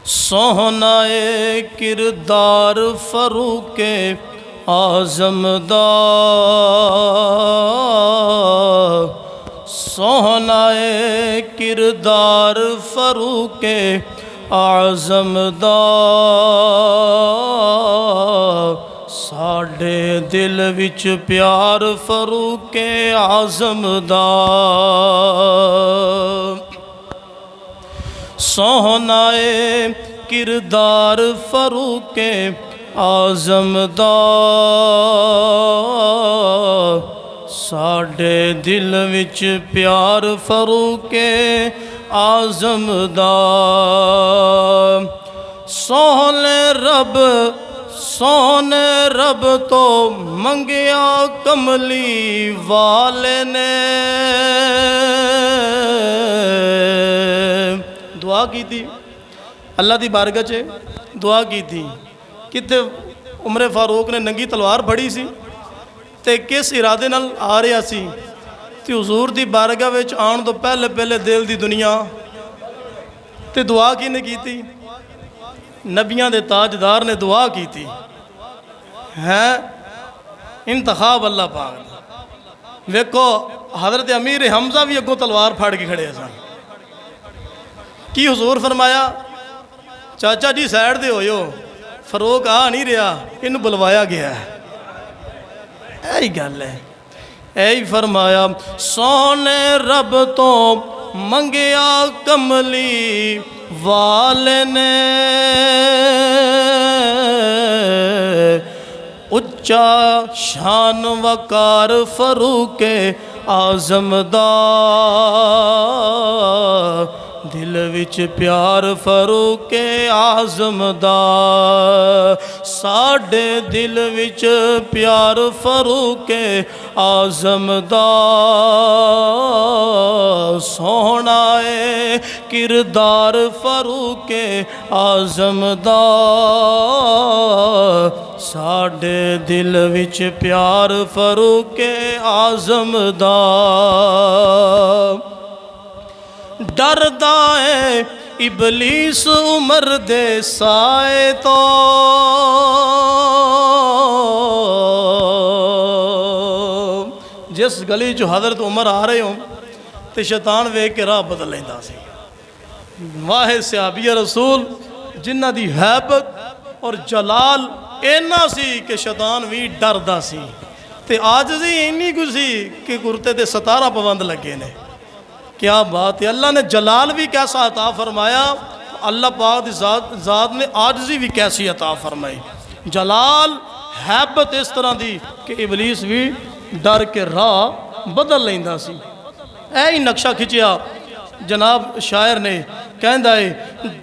सोहनाए किरदार फरूके आज़म दा, सोहनाए किरदार फरूके आज़म दा, साढ़े दिल विच प्यार फरूके आज़म दा। सोहनाए किरदार फरूके आज़म दा, साढ़े दिल विच प्यार फरूके आज़म दा। सोहने रब तो मंगिया कमली वाले ने, दुआ की थी अल्लाह की बारगाह च, दुआ की थी किते उमरे फारूक ने नंगी तलवार फड़ी सी ते किस इरादे नाल आ रहा सी ते हुजूर दी बारगाह विच आउण तो पहले पहले दिल दी दुनिया ते दुआ किने की थी? नबियां दे ताजदार ने दुआ की थी है, इंतखाब अल्लाह पाक दा। वेखो हज़रत अमीर हमजा भी अगों तलवार फाड़ के खड़े सन। की हुजूर फरमाया चाचा जी साइड दे होयो, फरूक आ नहीं रहा, इनू बुलवाया गया है। यही गल है, यही फरमाया सोने रब तो मंगिया कमली वाले ने, उच्चा शान वकार फरूके आज़म दा, दिल विच प्यार फरूके आज़म दा, साढ़े दिल विच प्यार फरूके आज़म दा, सोहनाए किरदार फरूके आज़म दा, साढ़े दिल विच प्यार फरूके आज़म दा। डरदा है इबलीस उमर दे साए तो, जिस गली चो हज़रत उमर आ रहे हो तो शैतान वेख के राह बदल लेंदा सी। वाहे सहाबिया रसूल जिन्हां दी हैबत और जलाल इन्ना सी कि शैतान भी डरदा सी, ते आजिज़ी इन्नी कुछ सी कि कुर्ते ते 17 पाबंद लगे ने। क्या बात है, अल्लाह ने जलाल भी कैसा अता फरमाया, अल्लाह पाक की ज़ात ने आजिज़ी भी कैसी अता फरमाई। जलाल हैबत इस तरह की कि इबलीस भी डर के राह बदल लेंदा सी। ऐ नक्शा खिंचिया जनाब शायर ने, कहंदा है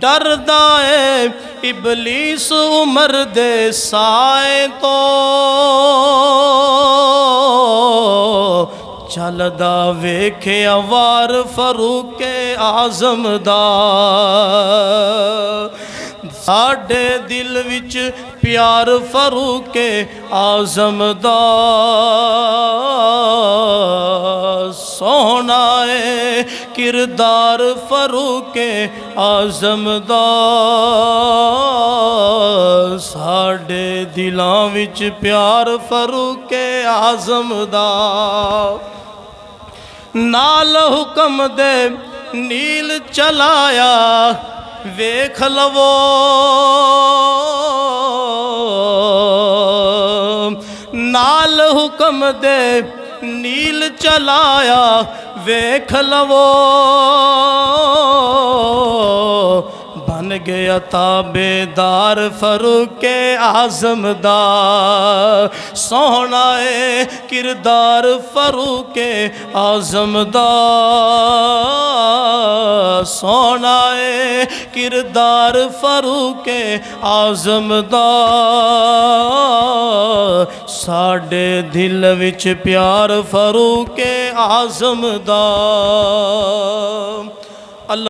डरदा है इबलीस उमर दे साए तो, चलदा वेख्या वार फरूके आज़म दा, साढ़े दिल विच प्यार फरूके आज़म दा, सोहनाए किरदार फरूके आज़म दा, साढ़े दिलां विच प्यार फरूके आज़म दा। नाल हुक्म दे नील चलाया वेख लवो, नाल हुक्म दे नील चलाया वेख लवो, बन गया ताबेदार फरूके आज़म दा, सोहनाए किरदार फरूके आज़म दा, सोहनाए किरदार फरूके आज़म दा, साढ़े दिल विच प्यार फरूके आज़म दा।